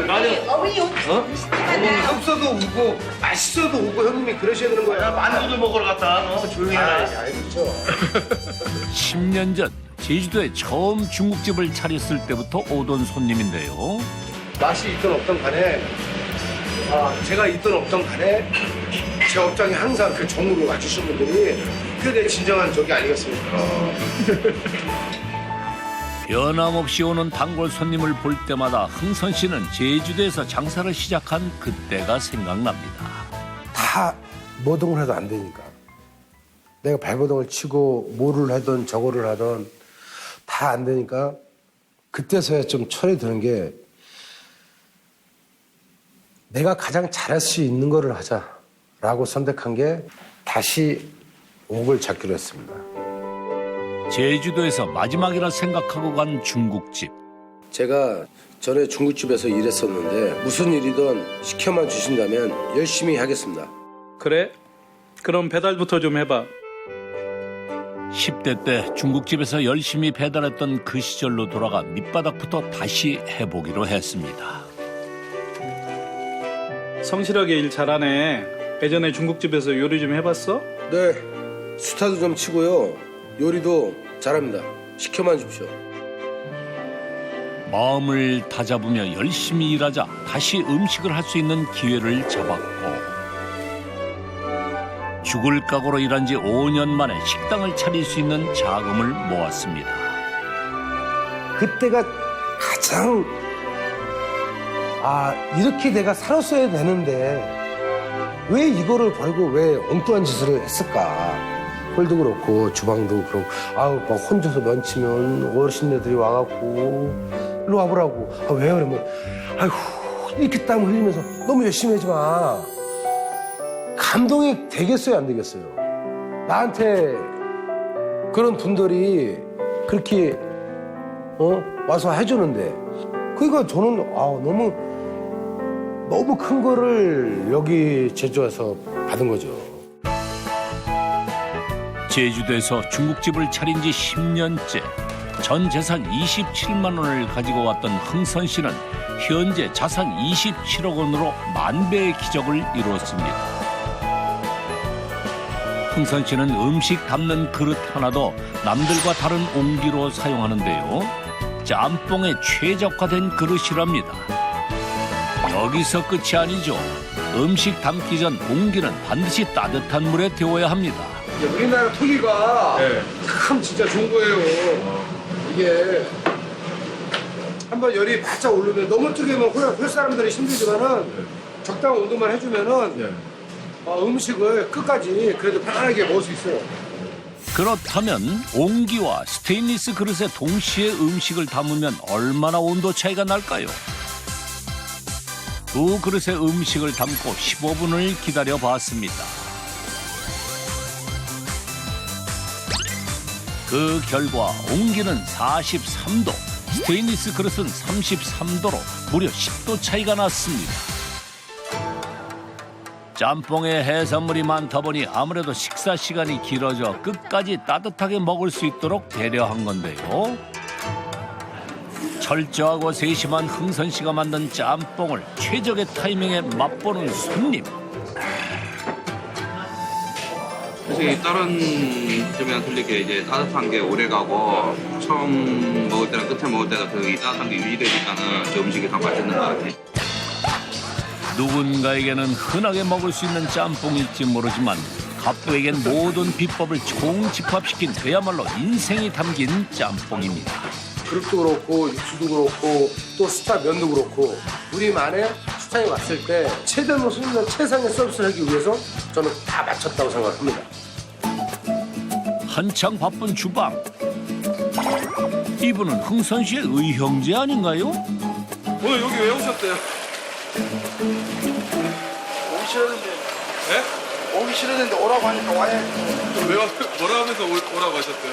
나는 어머니 없어도 오고 맛있어도 오고 형님이 그러셔야 되는 거야. 만두도 먹으러 갔다. 너 조용히 해라. 알겠죠. 10년 전 제주도에 처음 중국집을 차렸을 때부터 오던 손님인데요. 맛이 있든 없든 간에 제가 있든 없든 간에 제 업장에 항상 그 정으로 와주신 분들이 그게 내 진정한 적이 아니겠습니까? 변함없이 오는 단골 손님을 볼 때마다 흥선 씨는 제주도에서 장사를 시작한 그때가 생각납니다. 다 뭐동을 해도 안 되니까. 내가 발버둥을 치고 뭐를 하든 저거를 하든 다 안 되니까 그때서야 좀 철이 드는 게 내가 가장 잘할 수 있는 거를 하자라고 선택한 게 다시 옥을 잡기로 했습니다. 제주도에서 마지막이라 생각하고 간 중국집. 제가 전에 중국집에서 일했었는데 무슨 일이든 시켜만 주신다면 열심히 하겠습니다. 그래? 그럼 배달부터 좀 해봐. 10대 때 중국집에서 열심히 배달했던 그 시절로 돌아가 밑바닥부터 다시 해보기로 했습니다. 성실하게 일 잘하네. 예전에 중국집에서 요리 좀 해봤어? 네, 수타도 좀 치고요. 요리도 잘합니다. 시켜만 주십시오. 마음을 다잡으며 열심히 일하자 다시 음식을 할 수 있는 기회를 잡았고 죽을 각오로 일한 지 5년 만에 식당을 차릴 수 있는 자금을 모았습니다. 그때가 가장 이렇게 내가 살았어야 되는데 왜 이거를 버리고 왜 엉뚱한 짓을 했을까. 홀도 그렇고 주방도 그렇고 막 혼자서 면치면 어르신네들이 와갖고 일로 와보라고. 왜 그러면 아이고 이렇게 땀 흘리면서 너무 열심히 하지 마. 감동이 되겠어요 안 되겠어요? 나한테 그런 분들이 그렇게 와서 해주는데 그러니까 저는 너무 큰 거를 여기 제주에서 받은 거죠. 제주도에서 중국집을 차린 지 10년째 전 재산 27만 원을 가지고 왔던 흥선 씨는 현재 자산 27억 원으로 만배의 기적을 이루었습니다. 흥선 씨는 음식 담는 그릇 하나도 남들과 다른 옹기로 사용하는데요. 짬뽕에 최적화된 그릇이랍니다. 여기서 끝이 아니죠. 음식 담기 전 옹기는 반드시 따뜻한 물에 데워야 합니다. 우리나라 토기가 참 진짜 좋은 거예요. 이게 한번 열이 바짝 오르면 너무 뜨거우면 홀 사람들이 힘들지만은 적당한 온도만 해주면은 음식을 끝까지 그래도 편안하게 먹을 수 있어요. 그렇다면 옹기와 스테인리스 그릇에 동시에 음식을 담으면 얼마나 온도 차이가 날까요? 두 그릇에 음식을 담고 15분을 기다려 봤습니다. 그 결과 옹기는 43도, 스테인리스 그릇은 33도로 무려 10도 차이가 났습니다. 짬뽕에 해산물이 많다 보니 아무래도 식사 시간이 길어져 끝까지 따뜻하게 먹을 수 있도록 배려한 건데요. 철저하고 세심한 흥선 씨가 만든 짬뽕을 최적의 타이밍에 맛보는 손님. 사실 다른 집이랑 틀리게 이제 따뜻한 게 오래 가고 처음 먹을 때랑 끝에 먹을 때가 그 따뜻한 게 유지되니까는 저 음식이 더 맛있는 것 같아요. 누군가에게는 흔하게 먹을 수 있는 짬뽕일지 모르지만 갑부에겐 모든 비법을 총집합시킨 그야말로 인생이 담긴 짬뽕입니다. 그릇도 그렇고 육수도 그렇고 또 스타 면도 그렇고 우리만의 스타에 왔을 때 최대한 손님들 최상의 서비스를 하기 위해서 저는 다 맞췄다고 생각합니다. 한창 바쁜 주방. 이분은 흥선 씨의 의형제 아닌가요? 오늘 여기 왜 오셨대요? 오기 싫었는데. 네? 오기 싫었는데 오라고 하니까 와야지. 뭐라 하면서 오라고 하셨대요?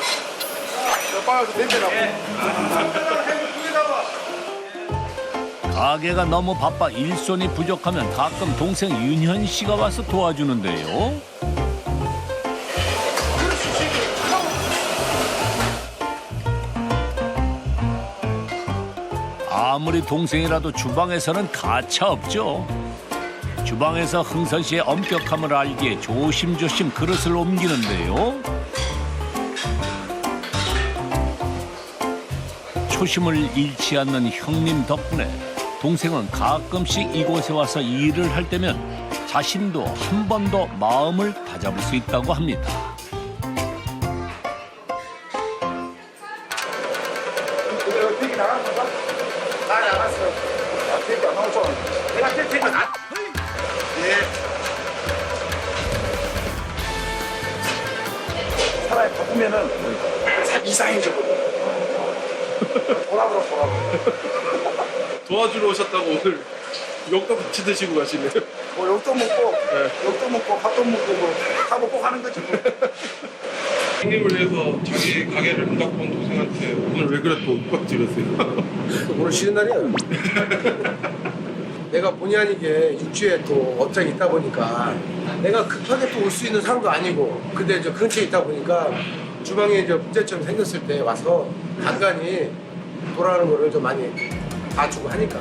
빨리 냄새나고. 가게가 너무 바빠 일손이 부족하면 가끔 동생 윤현 씨가 와서 도와주는데요. 아무리 동생이라도 주방에서는 가차 없죠. 주방에서 흥선 씨의 엄격함을 알기에 조심조심 그릇을 옮기는데요. 초심을 잃지 않는 형님 덕분에 동생은 가끔씩 이곳에 와서 일을 할 때면 자신도 한 번 더 마음을 다잡을 수 있다고 합니다. 택이 나가는 건가? 나 나갔어. 택이 안 나오죠? 내가 택이 나. 예. 사람이 바쁘면은 이상해져거든. 보라보라. 도와주러 오셨다고 오늘 욕도 같이 드시고 가시네요. 뭐 욕도 먹고, 욕도 먹고, 밥도 먹고, 뭐 다 먹고 가는 거지 뭐. 형님을 위해서 자기 가게를 문닫고 온 동생한테 오늘 왜 그래 또 윽박지르세요? 오늘 쉬는 날이에요. 내가 본의 아니게 육지에 또 업장이 있다 보니까 내가 급하게 또 올 수 있는 상황도 아니고 근데 저 근처에 있다 보니까 주방에 이제 문제점이 생겼을 때 와서 간간히 돌아가는 거를 좀 많이 봐주고 하니까.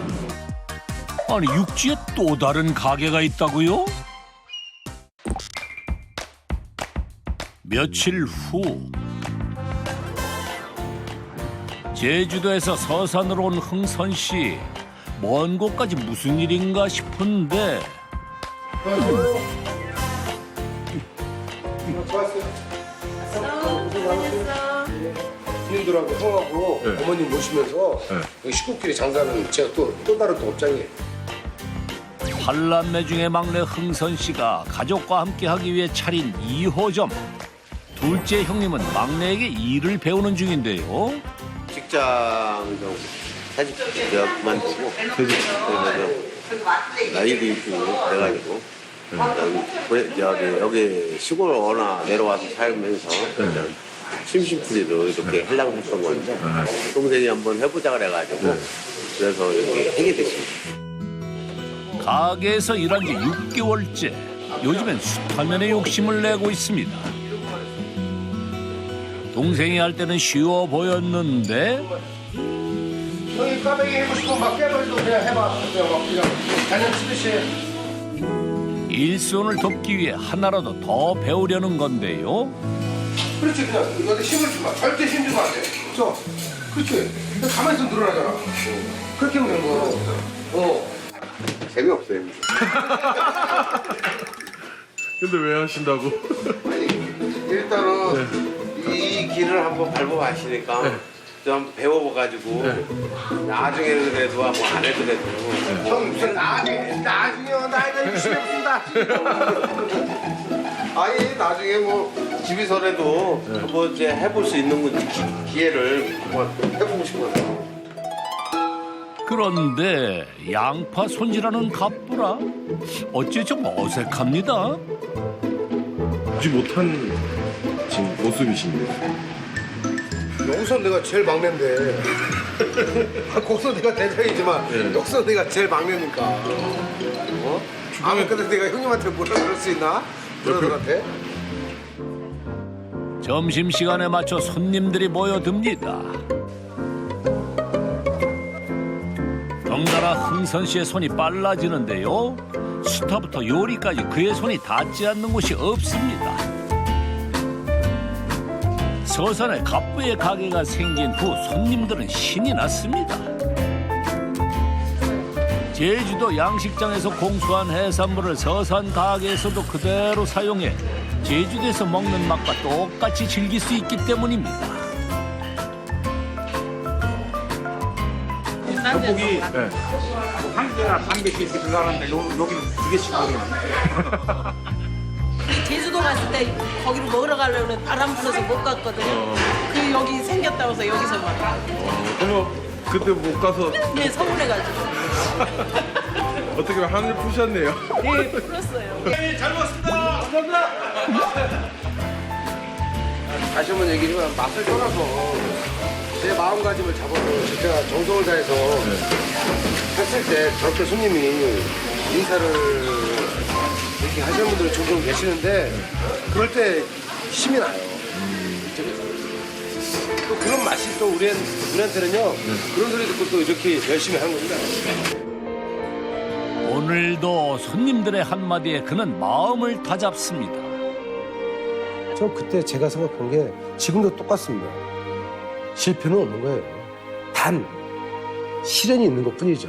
아니 육지에 또 다른 가게가 있다고요? 며칠 후 제주도에서 서산으로 온 흥선 씨. 먼 곳까지 무슨 일인가 싶은데 부인들하고 형하고 어머님 모시면서 여기 식구끼리 장사하는 제가 또 다른 또 업장이에요. 팔남매 중에 막내 흥선 씨가 가족과 함께 하기 위해 차린 2호점. 둘째 형님은 막내에게 일을 배우는 중인데요. 직장 좀 사직 그만두고 나이도 있고 그래가지고 여기 시골 워낙 내려와서 살면서 심심풀이로 이렇게 하려고 했던 건데 동생이 한번 해보자 그래가지고 그래서 여기 하게 됐습니다. 가게에서 일한 지 6개월째. 요즘엔 숯하면에 욕심을 내고 있습니다. 동생이 할 때는 쉬워 보였는데 형이 까베기 해고 싶으면 막 깨버리도 그냥 해봐. 그냥 단연 치듯이. 일손을 돕기 위해 하나라도 더 배우려는 건데요. 그렇지 그냥 여기 힘을 주면 절대 힘 주면 안 돼. 그렇지. 가만히 있으면 늘어나잖아. 그렇게 하면 되는 거야. 재미없어요. 근데 왜 하신다고? 일단은 이 길을 한번 밟아봤으니까 좀 배워가지고 나중에는 그래도 뭐 안 해도 형 무슨 나중에요. 나이가 60에 무슨 아니 나중에 뭐 집에서라도 한번 이제 해볼 수 있는 기회를 한번 해보고 싶어요. 그런데 양파 손질하는 갑부라 어째 좀 어색합니다. 보지 못한 지금 모습이신데. 여기서 내가 제일 막내인데 거기서 내가 대장이지만 여기서 내가 제일 막내니까 근데 내가 형님한테 뭐라 그럴 수 있나? 그러들한테? 점심시간에 맞춰 손님들이 모여듭니다. 덩달아 흥선 씨의 손이 빨라지는데요. 수타부터 요리까지 그의 손이 닿지 않는 곳이 없습니다. 서산에 갑부의 가게가 생긴 후 손님들은 신이 났습니다. 제주도 양식장에서 공수한 해산물을 서산 가게에서도 그대로 사용해 제주도에서 먹는 맛과 똑같이 즐길 수 있기 때문입니다. 떡볶이 한 개나 반 개씩 이렇게 들어가는데 여기는 2개씩 들어가요. 제주도 갔을 때 거기로 먹으러 가려고 바람 불어서 못 갔거든요. 그 여기 생겼다고 해서 여기서 막. 그러면 그때 못 가서 네, 서운해가지고. 어떻게 보면 하늘 푸셨네요. 네, 풀었어요. 네, 잘 먹었습니다. 감사합니다. 다시 한번 얘기지만 맛을 떠나서 제 마음가짐을 잡아서 진짜 정성을 다해서 했을 때 저렇게 손님이 인사를 이렇게 하시는 분들이 종종 계시는데 그럴 때 힘이 나요. 또 그런 맛이 또 우리한테는요 그런 소리 듣고 또 이렇게 열심히 하는 겁니다. 오늘도 손님들의 한마디에 그는 마음을 다잡습니다. 저 그때 제가 생각한 게 지금도 똑같습니다. 실패는 없는 거예요. 단 시련이 있는 것뿐이죠.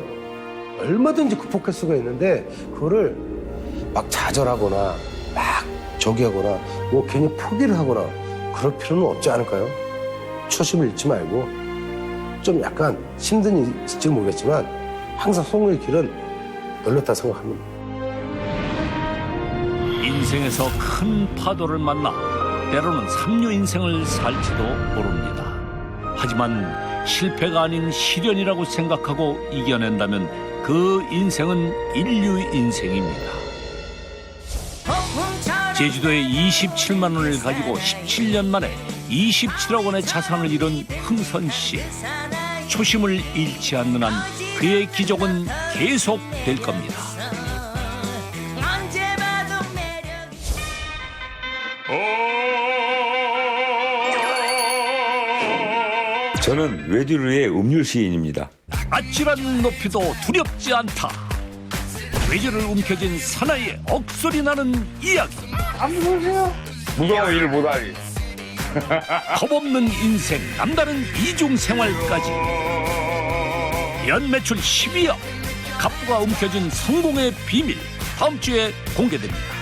얼마든지 극복할 수가 있는데 그거를 막 좌절하거나 막 저기하거나 뭐 괜히 포기를 하거나 그럴 필요는 없지 않을까요? 초심을 잃지 말고 좀 약간 힘든 일일지 모르겠지만 항상 성공의 길은 열렸다 생각합니다. 인생에서 큰 파도를 만나 때로는 삼류 인생을 살지도 모릅니다. 하지만 실패가 아닌 시련이라고 생각하고 이겨낸다면 그 인생은 인류 인생입니다. 제주도에 27만 원을 가지고 17년 만에 27억 원의 자산을 이룬 흥선 씨. 초심을 잃지 않는 한 그의 기적은 계속될 겁니다. 저는 외주류의 음률 시인입니다. 아찔한 높이도 두렵지 않다. 외주를 움켜쥔 사나이의 억소리 나는 이야기. 안 무서우세요? 무서워 일 못하니. 겁없는 인생, 남다른 이중 생활까지. 연매출 12억. 갑부가 움켜쥔 성공의 비밀. 다음 주에 공개됩니다.